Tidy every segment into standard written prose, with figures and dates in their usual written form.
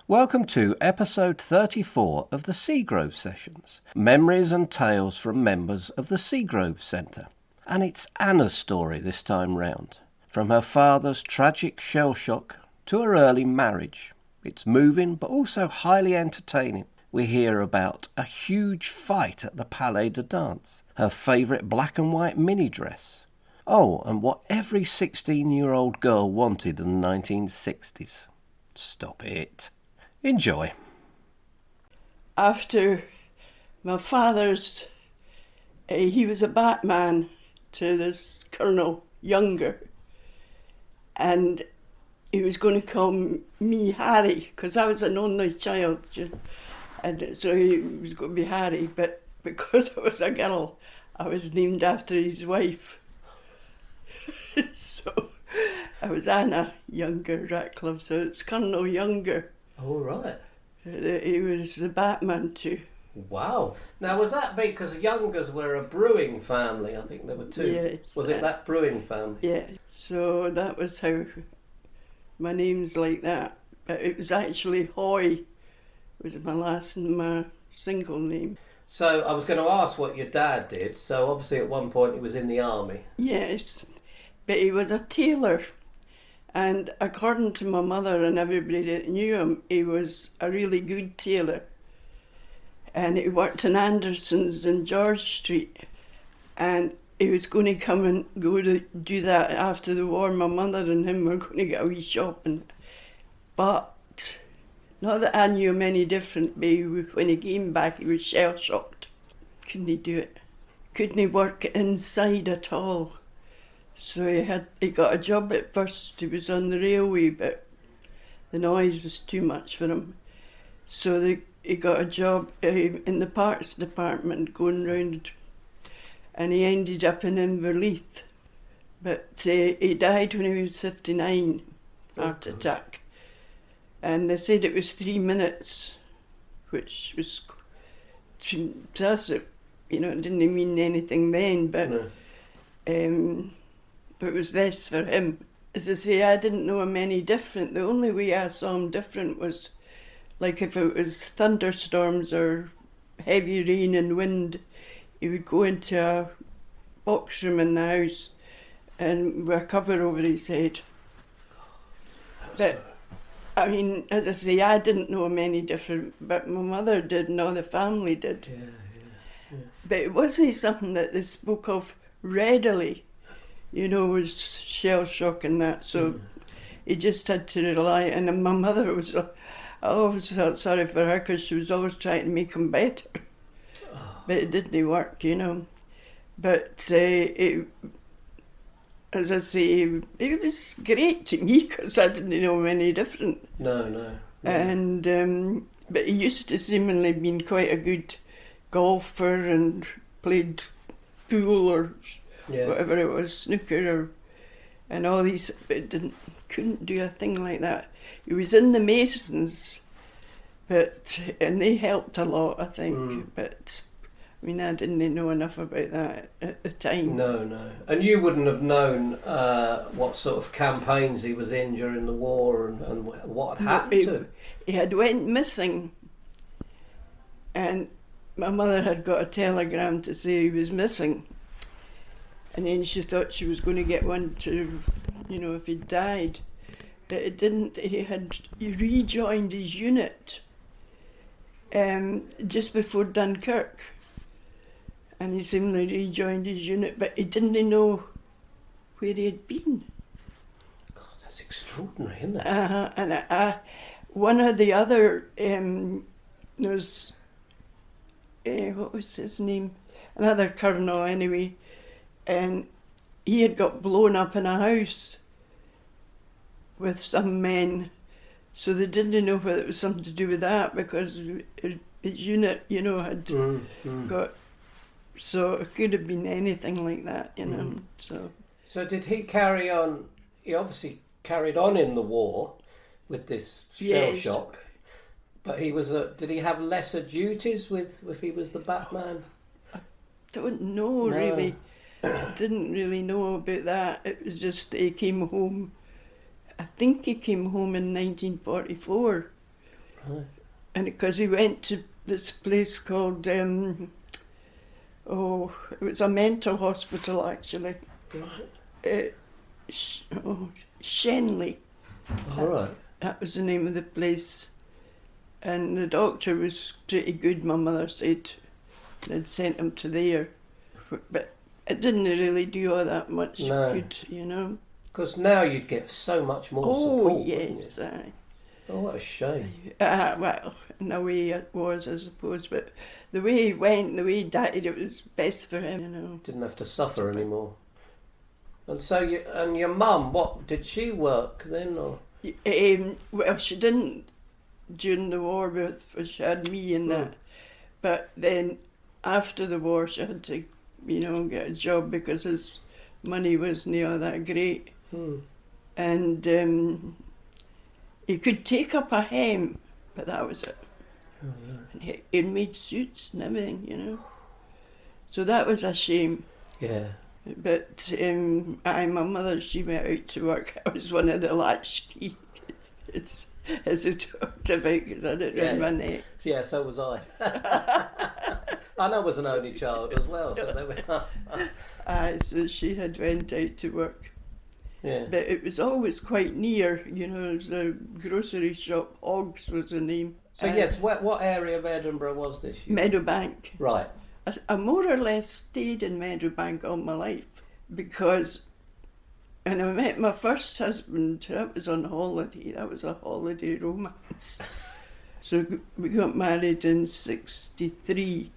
Welcome to episode 34 of the Seagrove Sessions, memories and tales from members of the Seagrove Centre. And it's Anna's story this time round, from her father's tragic shell shock to her early marriage. It's moving but also highly entertaining. We hear about a huge fight at the Palais de Danse, her favourite black and white mini dress. Oh, and what every 16-year-old girl wanted in the 1960s. Stop it. Enjoy. After my father's, he was a batman to this Colonel Younger, and he was going to call me Harry, because I was an only child, and so he was going to be Harry, but because I was a girl, I was named after his wife. So I was Anna Younger Ratcliffe, so it's Colonel Younger. All right. He was the Batman too. Wow. Now, was that because Youngers were a brewing family? I think there were two. Yes. Was it that brewing family? Yeah. So that was how my name's like that. But it was actually Hoy, was my last and my single name. So I was going to ask what your dad did. So obviously at one point he was in the army. Yes. But he was a tailor. And according to my mother and everybody that knew him, he was a really good tailor. And he worked in Anderson's in George Street. And he was going to come and go to do that after the war. My mother and him were going to get a wee shopping. But not that I knew him any different, but when he came back, he was shell-shocked. Couldn't he do it? Couldn't he work inside at all? So he got a job at first. He was on the railway, but the noise was too much for him. So he got a job in the parts department going round, and he ended up in Inverleith. But he died when he was 59, heart attack. And they said it was 3 minutes, which was fantastic. You know, it didn't mean anything then, but... No. But it was best for him. As I say, I didn't know him any different. The only way I saw him different was like if it was thunderstorms or heavy rain and wind, he would go into a box room in the house and with a cover over his head. But, I mean, as I say, I didn't know him any different, but my mother did and all the family did. Yeah. But it wasn't something that they spoke of readily. You know, was shell shock and that, so he just had to rely. And my mother was, I always felt sorry for her because she was always trying to make him better, but it didn't work, you know. But as I say, he was great to me because I didn't know him any different. No. And but he used to seemingly been quite a good golfer and played pool or. Yeah. Whatever it was, snooker and all these, but couldn't do a thing like that. He was in the Masons, and they helped a lot, I think. But I mean, I didn't know enough about that at the time. No. And you wouldn't have known what sort of campaigns he was in during the war and what had happened to him. He had went missing, and my mother had got a telegram to say he was missing. And then she thought she was going to get one to, you know, if he died. But it didn't. He rejoined his unit just before Dunkirk. And he seemingly rejoined his unit, but he didn't know where he had been. God, that's extraordinary, isn't it? And one of the other, there was, what was his name? Another colonel anyway. And he had got blown up in a house with some men, so they didn't know whether it was something to do with that because his unit, you know, had got. So it could have been anything like that, you know. So did he carry on? He obviously carried on in the war with this shell shock, but he was. Did he have lesser duties if he was the Batman? I don't know really. Didn't really know about that. It was just he came home. I think he came home in 1944. Right. And because he went to this place called, it was a mental hospital actually. Shenley. All right. That was the name of the place. And the doctor was pretty good, my mother said. They'd sent him to there. But it didn't really do all that much good, you know. Because now you'd get so much more support. Oh, yes. Oh, what a shame. Well, in a way it was, I suppose. But the way he went, the way he died, it was best for him, you know. Didn't have to suffer anymore. And so, your mum, what, did she work then? Or? Well, she didn't during the war, but she had me and that. But then after the war, she had to, you know, get a job because his money wasn't all that great. And he could take up a hem, but that was it. Oh, yeah. And he made suits and everything, you know. So that was a shame. Yeah. But my mother, she went out to work. I was one of the latchkey kids, as I talked about, because I didn't run my neck. Yeah, so was I. And I was an only child as well. So there we so she had went out to work. Yeah. But it was always quite near, you know, it was a grocery shop. Hogs was the name. So yes, what area of Edinburgh was this? Meadowbank. Right. I more or less stayed in Meadowbank all my life because when I met my first husband, that was on holiday. That was a holiday romance. So we got married in 1963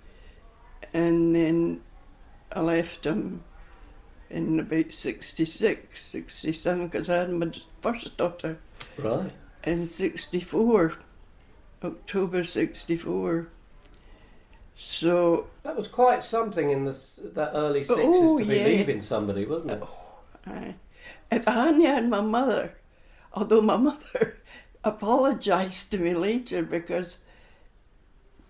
and then I left him in about 1966, 1967 because I had my first daughter. Right. In 1964, October 1964. So that was quite something in that early 60s to be leaving somebody, wasn't it? If I hadn't had my mother, although my mother apologised to me later because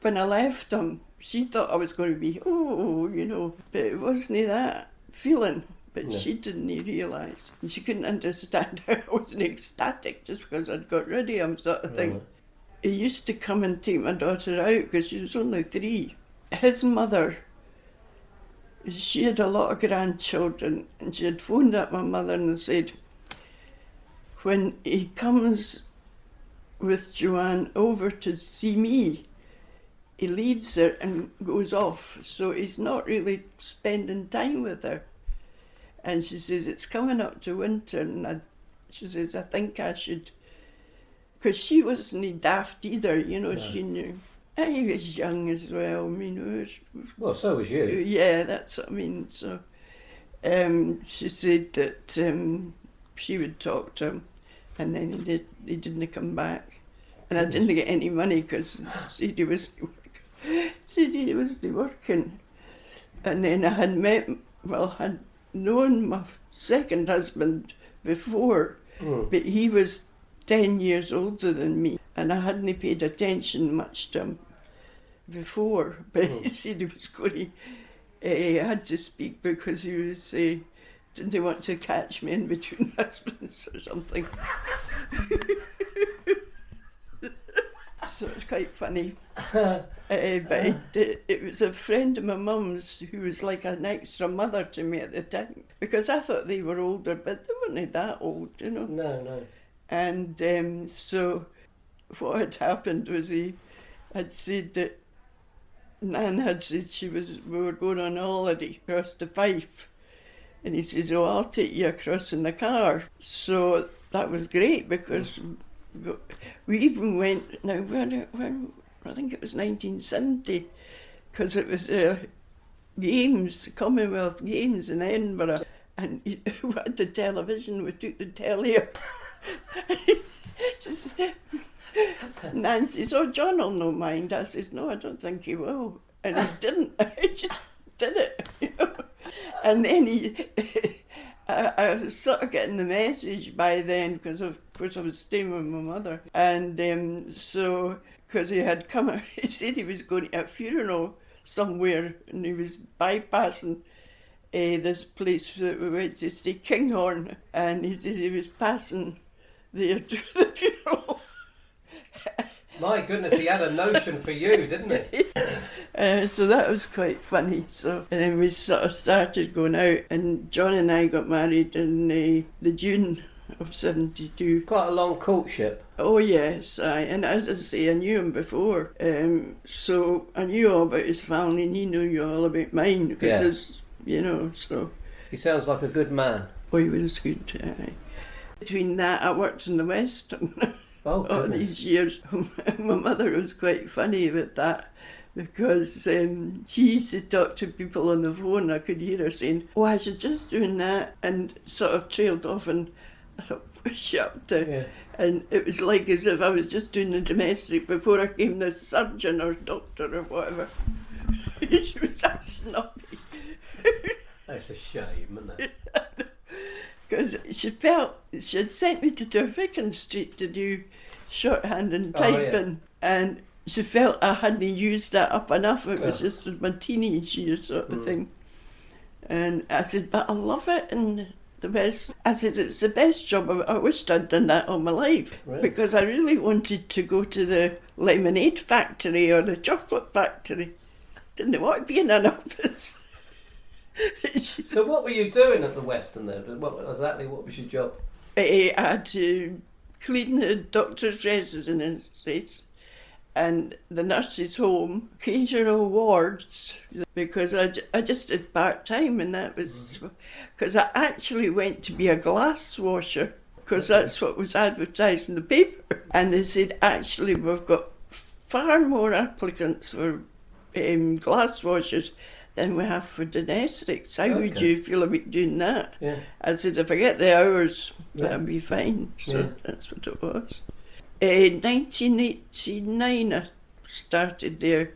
when I left him, she thought I was going to be, you know, but it wasn't that feeling. But she didn't realise. And she couldn't understand how I wasn't ecstatic just because I'd got rid of him, sort of thing. He used to come and take my daughter out because she was only 3. His mother, she had a lot of grandchildren, and she had phoned up my mother and said, when he comes with Joanne over to see me, he leaves her and goes off, so he's not really spending time with her. And she says, it's coming up to winter, and she says, I think I should, because she wasn't daft either, you know, she knew. I was young as well, I mean. Well, so was you. Yeah, that's what I mean. So she said that she would talk to him, and then he didn't come back. And I didn't get any money because he wasn't working. And then I had known my second husband before, but he was 10 years older than me, and I hadn't paid attention much to him before, but he said he was going to, he had to speak because he was, didn't want to catch me in between husbands or something. So it's quite funny. But it was a friend of my mum's who was like an extra mother to me at the time, because I thought they were older, but they weren't that old, you know. No. And so what had happened was he had said that Nan had said we were going on holiday across the Fife. And he says, I'll take you across in the car. So that was great because we even went, now when I think it was 1970, because it was games, Commonwealth Games in Edinburgh. And we had the television, we took the telly up. Nan says, John will no mind. I says, no, I don't think he will. And he didn't. He just did it, you know. And then I was sort of getting the message by then, because of course I was staying with my mother. And so, because he had come, he said he was going to a funeral somewhere, and he was bypassing this place that we went to stay, Kinghorn. And he said he was passing there to the funeral. My goodness, he had a notion for you, didn't he? So that was quite funny. So, and then we sort of started going out, and John and I got married in the June of 72. Quite a long courtship. Oh yes, and as I say, I knew him before, so I knew all about his family, and he knew all about mine, because so. He sounds like a good man. Oh, he was good. Between that, I worked in the West all these years. My mother was quite funny about that, because she used to talk to people on the phone. I could hear her saying, "Oh, I was just doing that," and sort of trailed off, and I thought, what's she up to? Yeah. And it was like as if I was just doing the domestic before I came the surgeon or doctor or whatever. She was that snobby. That's a shame, isn't it? Because she had sent me to Dervican Street to do shorthand and typing, and she felt I hadn't used that up enough. It was just my teenage years sort of thing. And I said, but I love it in the West. I said, it's the best job. I wished I'd done that all my life, because I really wanted to go to the lemonade factory or the chocolate factory. I didn't want to be in an office. So what were you doing at the Western then? What was your job? I had to clean the doctor's residences and the nurses' home, occasional wards, because I just did part-time, and that was because I actually went to be a glass washer, because that's what was advertised in the paper. And they said, actually, we've got far more applicants for glass washers than we have for domestics. How would you feel about doing that? Yeah. I said, if I get the hours, that'll be fine. So that's what it was. In 1989 I started there,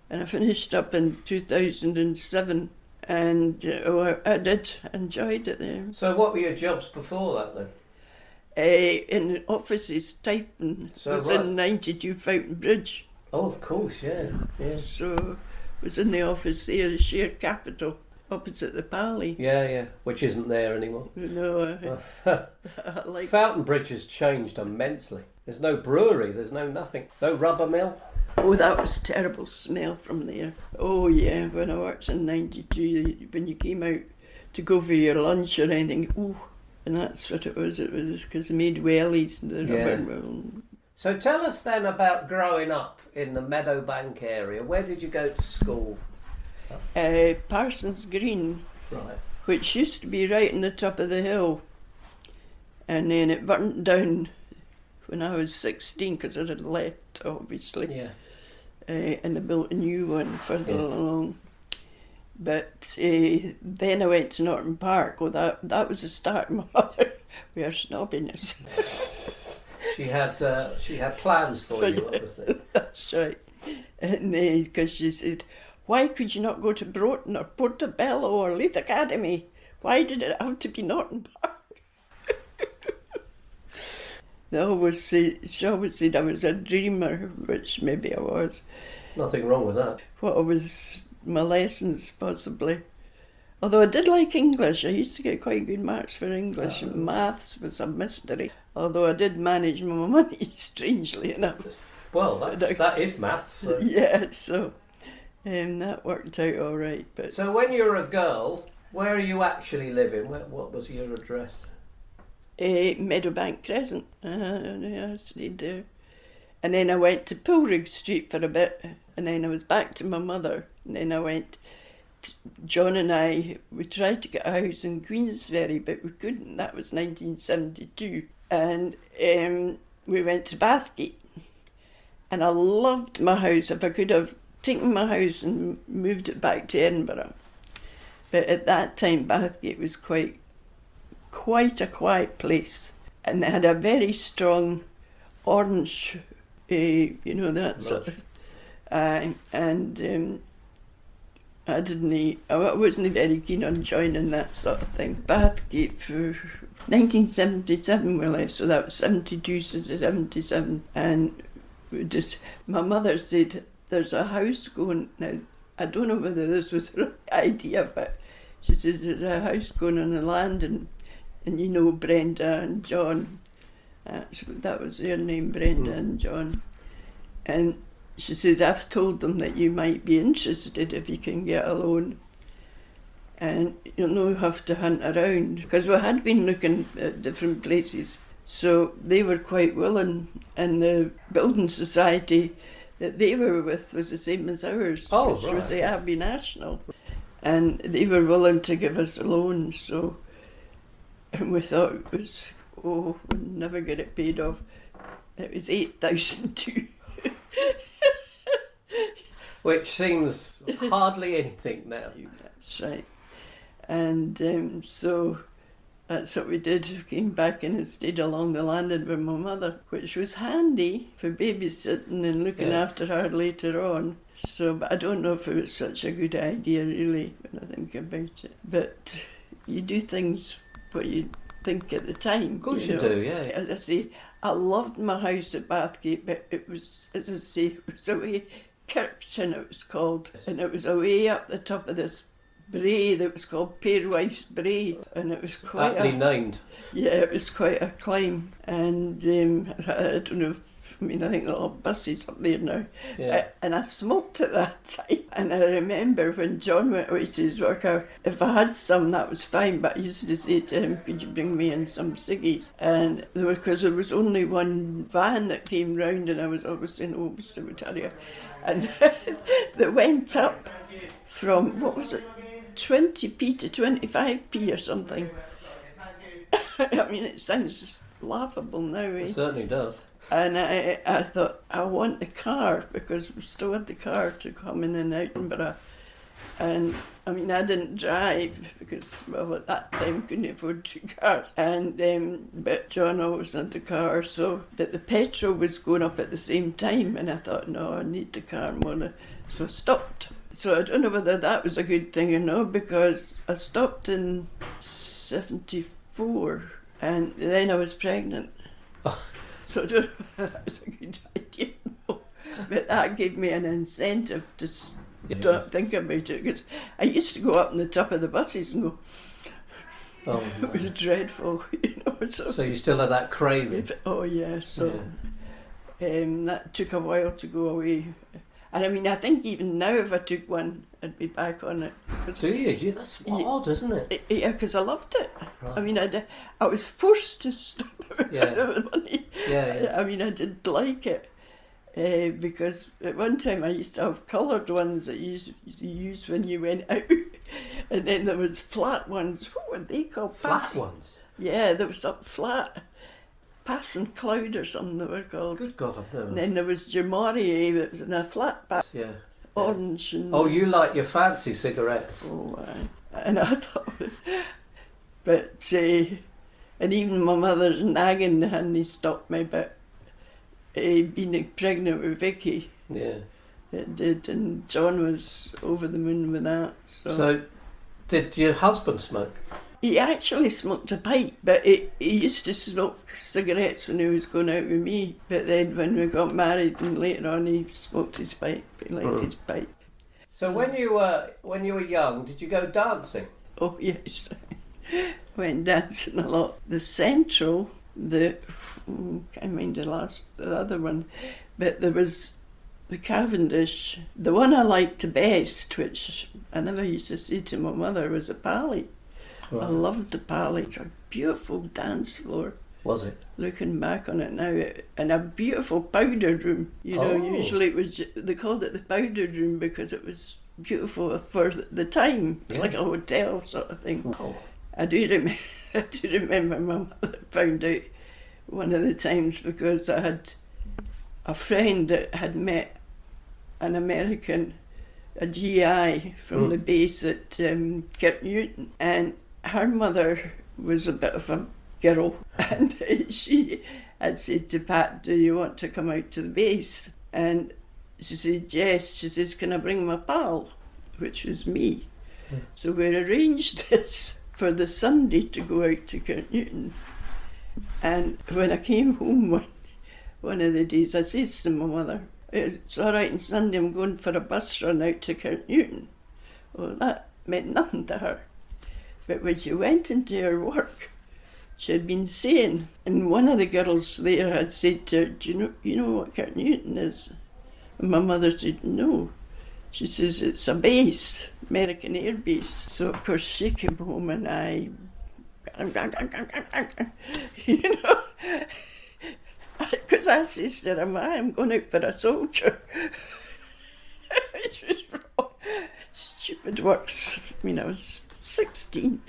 and I finished up in 2007, and I did enjoyed it there. So what were your jobs before that then? In offices typing. So was in 92 Fountain Bridge. Oh, of course, yeah. So was in the office there, the share capital, opposite the Pally. Yeah, which isn't there anymore. No, like Fountain Bridge has changed immensely. There's no brewery, there's nothing. No rubber mill. Oh, that was terrible smell from there. Oh yeah, when I worked in 92, when you came out to go for your lunch or anything, and that's what it was because they made wellies and the rubber mill. So tell us then about growing up in the Meadowbank area. Where did you go to school? Parsons Green, Right. which used to be right on the top of the hill, and then it burnt down when I was 16, because I had left, obviously. Yeah. And they built a new one further along. But then I went to Norton Park. Oh, that was the start of my mother. We are snobbiness. She had plans for you, obviously. That's right. And because she said, why could you not go to Broughton or Portobello or Leith Academy? Why did it have to be Norton Park? She always said I was a dreamer, which maybe I was. Nothing wrong with that. What was my lessons, possibly. Although I did like English. I used to get quite good marks for English. And maths was a mystery. Although I did manage my money, strangely enough. Well, that is maths. So. Yeah, so that worked out all right. But so when you were a girl, where are you actually living? What was your address? Meadowbank Crescent. I stayed there. And then I went to Pilrig Street for a bit, and then I was back to my mother, and then I went, John and I, we tried to get a house in Queensferry, but we couldn't. That was 1972. And we went to Bathgate, and I loved my house. If I could have taken my house and moved it back to Edinburgh. But at that time, Bathgate was quite a quiet place, and they had a very strong orange, that sort of, and I wasn't very keen on joining that sort of thing. Bathgate for 1977 we left, so that was 72 to 77, and my mother said, there's a house going, now I don't know whether this was the right idea, but she says there's a house going on the land, and Brenda and John, that was their name, Brenda and John. And she said, I've told them that you might be interested if you can get a loan. And you'll not have to hunt around, because we had been looking at different places. So they were quite willing, and the building society that they were with was the same as ours, which was the Abbey National. And they were willing to give us a loan, so, and we thought it was, we'll never get it paid off. It was 8,002. Which seems hardly anything now. That's right. And so that's what we did. We came back and stayed along the landing with my mother, which was handy for babysitting and looking after her later on. So, but I don't know if it was such a good idea, really, when I think about it. But you do things what you think at the time. Of course you do, yeah. As I say, I loved my house at Bathgate, but it was, as I say, it was away, Kirkton it was called, and it was away up the top of this brae that was called Pairwife's Brae, and it was quite aptly named. Yeah, it was quite a climb, and I don't know. I think there are buses up there now. Yeah. And I smoked at that time. And I remember when John went away to his work, if I had some, that was fine. But I used to say to him, could you bring me in some ciggies? And because there was only one van that came round, and I was always saying, oh, Mr. Mutaria. And that went up from, what was it, 20p to 25p or something. I mean, it sounds just laughable now. It certainly does. And I thought, I want the car, because we still had the car to come in and out Edinburgh. And I mean, I didn't drive because, well, at that time couldn't afford 2 cars. And but John always had the car, so but the petrol was going up at the same time, and I thought, no, I need the car more. So I stopped. So I don't know whether that was a good thing or not, because I stopped in 74, and then I was pregnant. So I don't know whether that was a good idea. No. But that gave me an incentive to don't think about it, because I used to go up on the top of the buses and go, oh, it was dreadful, you know. So you still had that craving? Oh yeah, so that took a while to go away. And I mean, I think even now if I took one, I'd be back on it. Do you? That's odd, isn't it? Yeah, because I loved it. Right. I mean, I was forced to stop because of the money. Yeah. I mean, I did like it. Because at one time I used to have coloured ones that you used when you went out, and then there was flat ones. What were they called? Flat ones? Yeah, there was up flat. Pass and Cloud or something they were called. Good God, I've never. And then there was Jamari that was in a flat back. Yeah. Orange and... Oh, you like your fancy cigarettes. Oh, and I thought... But, and even my mother's nagging hadn't stopped me, but being pregnant with Vicky, yeah, it did, and John was over the moon with that. So did your husband smoke? He actually smoked a pipe, but he used to smoke cigarettes when he was going out with me. But then when we got married and later on, he smoked his pipe. He liked his pipe. So when you were young, did you go dancing? Oh yes, went dancing a lot. The Central, can't mind the other one, but there was the Cavendish. The one I liked the best, which I never used to say to my mother, was the Pally. Right. I loved the Pally. It's a beautiful dance floor. Was it? Looking back on it now, and a beautiful powder room. You know, usually it was, they called it the powder room because it was beautiful for the time. It's like a hotel sort of thing. Oh. I do remember my mother found out one of the times, because I had a friend that had met an American, a GI from the base at Kirknewton, and her mother was a bit of a girl, and she had said to Pat, do you want to come out to the base? And she said yes. She says, can I bring my pal, which was me? So we arranged this for the Sunday to go out to Kirknewton. And when I came home one of the days, I says to my mother, it's all right on Sunday, I'm going for a bus run out to Kirknewton. Well, that meant nothing to her. But when she went into her work, she had been saying, and one of the girls there had said to her, do you know what Kirknewton is? And my mother said, no. She says, it's a base, American Air Base. So, of course, she came home and I, you know, because I says to her, I'm going out for a soldier. Which was wrong. Stupid works. I mean, I was 15,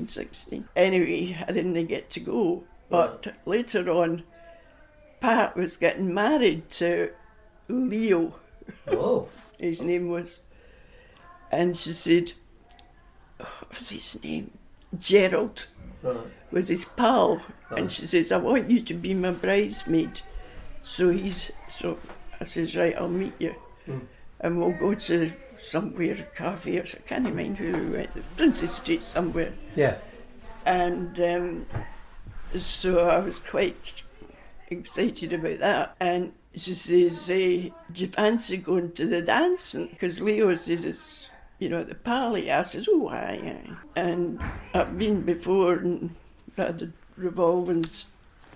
16. Anyway, I didn't get to go. But later on, Pat was getting married to Leo. Oh. His name was. And she said, what was his name? Gerald was his pal. And she says, I want you to be my bridesmaid. So I says, right, I'll meet you. And we'll go to somewhere, a cafe, or I can't remember where we went, Princess Street somewhere. Yeah. And so I was quite excited about that. And she says, do you fancy going to the dancing? Because Leo says it's, you know, the pally. I says, oh, aye. And I've been before and had a revolving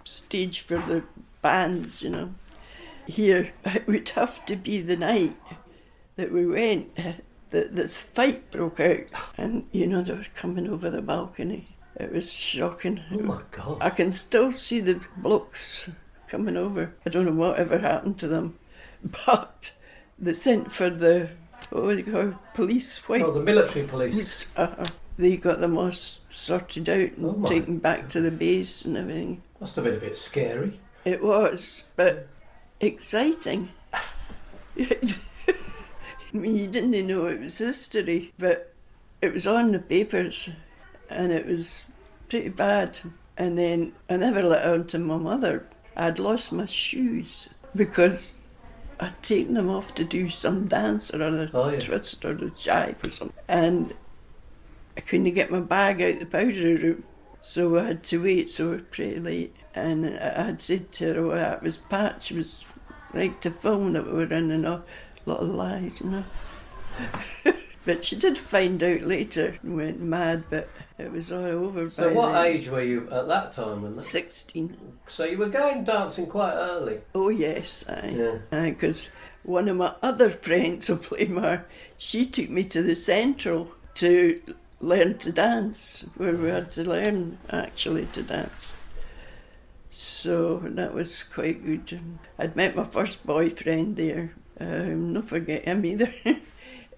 stage for the bands, you know. Here, it would have to be the night that we went that this fight broke out. And, you know, they were coming over the balcony. It was shocking. Oh, my God. I can still see the blokes coming over. I don't know whatever happened to them, but they sent for the, what was it called, police, white. Oh, the military police. They got them all sorted out and taken back to the base and everything. Must have been a bit scary. It was, but exciting. I mean, you didn't know it was history, but it was on the papers and it was pretty bad. And then I never let on to my mother. I'd lost my shoes because I'd taken them off to do some dance or other, twist or the jive or something. And I couldn't get my bag out the powder room, so I had to wait, so it was pretty late. And I had said to her, that was Pat, she was like to film that we were in and a lot of lies, you know. But she did find out later and went mad, but it was all over. So what age were you at that time? 16. So you were going dancing quite early? Oh yes, because one of my other friends who played more, she took me to the Central to learn to dance, where we had to learn actually to dance. So that was quite good. I'd met my first boyfriend there. No forget him either.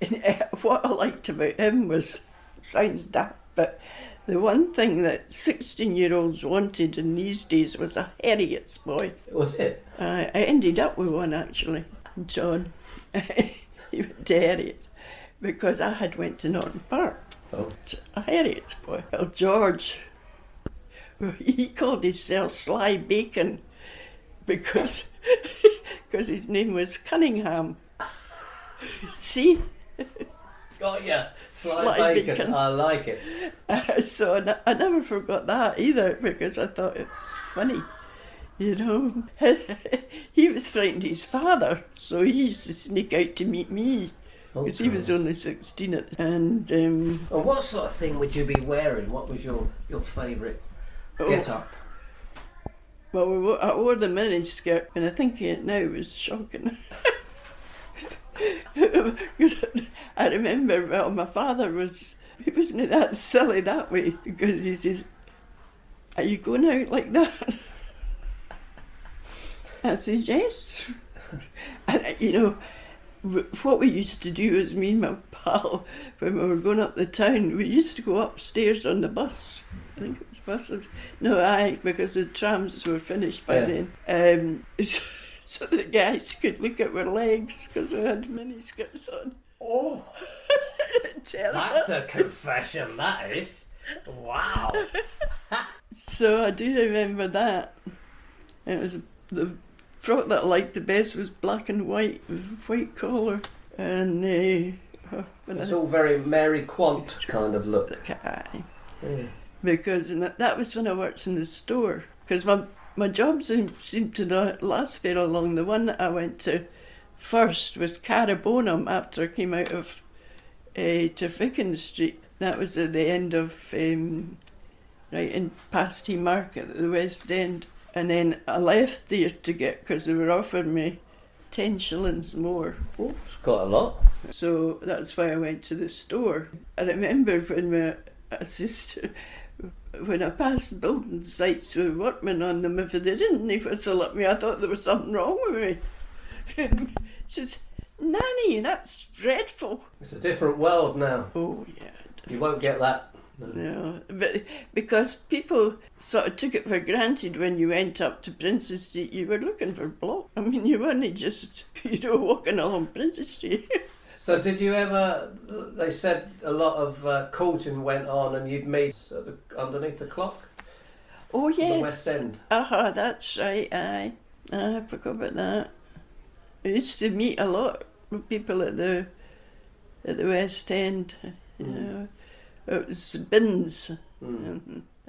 And what I liked about him was, sounds daft, but the one thing that 16-year-olds wanted in these days was a Harriet's boy. Was it? I ended up with one actually, John. He went to Harriet's because I had went to Norton Park. Oh. A Harriet's boy. Well, George, he called himself Sly Bacon because his name was Cunningham. See? Oh yeah, Sly Bacon. I like it. So I never forgot that either because I thought it was funny, you know. He was frightened of his father, so he used to sneak out to meet me because he was only 16 at the time. And what sort of thing would you be wearing? What was your favourite get-up? Well, I wore the mini skirt, and I think it now was shocking. Because I remember, well, my father he wasn't that silly that way, because he says, are you going out like that? I says, yes. And, you know, what we used to do is me and my pal, when we were going up the town, we used to go upstairs on the bus. I think it was buses. No, because the trams were finished by then. So the guys could look at our legs because we had mini skirts on. Oh, that's a confession, that is. Wow. So I do remember that. It was the frock that I liked the best was black and white with white collar, and it's all very Mary Quant kind of look. Because that was when I worked in the store. Because my jobs seemed to not last very long. The one that I went to first was Carabonum after I came out of Trafficking Street. That was at the end of, right in past Market at the West End. And then I left there because they were offering me 10 shillings more. Oh, it's quite a lot. So that's why I went to the store. I remember when I passed building sites with workmen on them, if they didn't whistle at me, I thought there was something wrong with me. She says, Nanny, that's dreadful. It's a different world now. Oh, yeah. You won't get that. No, but because people sort of took it for granted when you went up to Princess Street, you were looking for block. I mean, you weren't just, walking along Princess Street. So did you ever, they said a lot of courting went on and you'd meet underneath the clock? Oh, yes. The West End. That's right, aye. I forgot about that. I used to meet a lot of people at the West End, you know. It was Bins.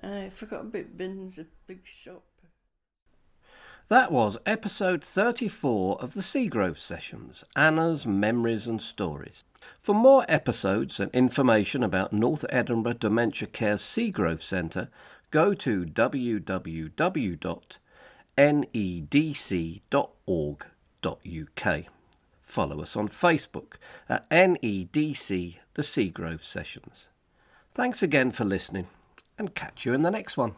I forgot about Bins, a big shop. That was episode 34 of the Seagrove Sessions, Anna's Memories and Stories. For more episodes and information about North Edinburgh Dementia Care Seagrove Centre, go to www.nedc.org.uk. Follow us on Facebook at NEDC The Seagrove Sessions. Thanks again for listening, and catch you in the next one.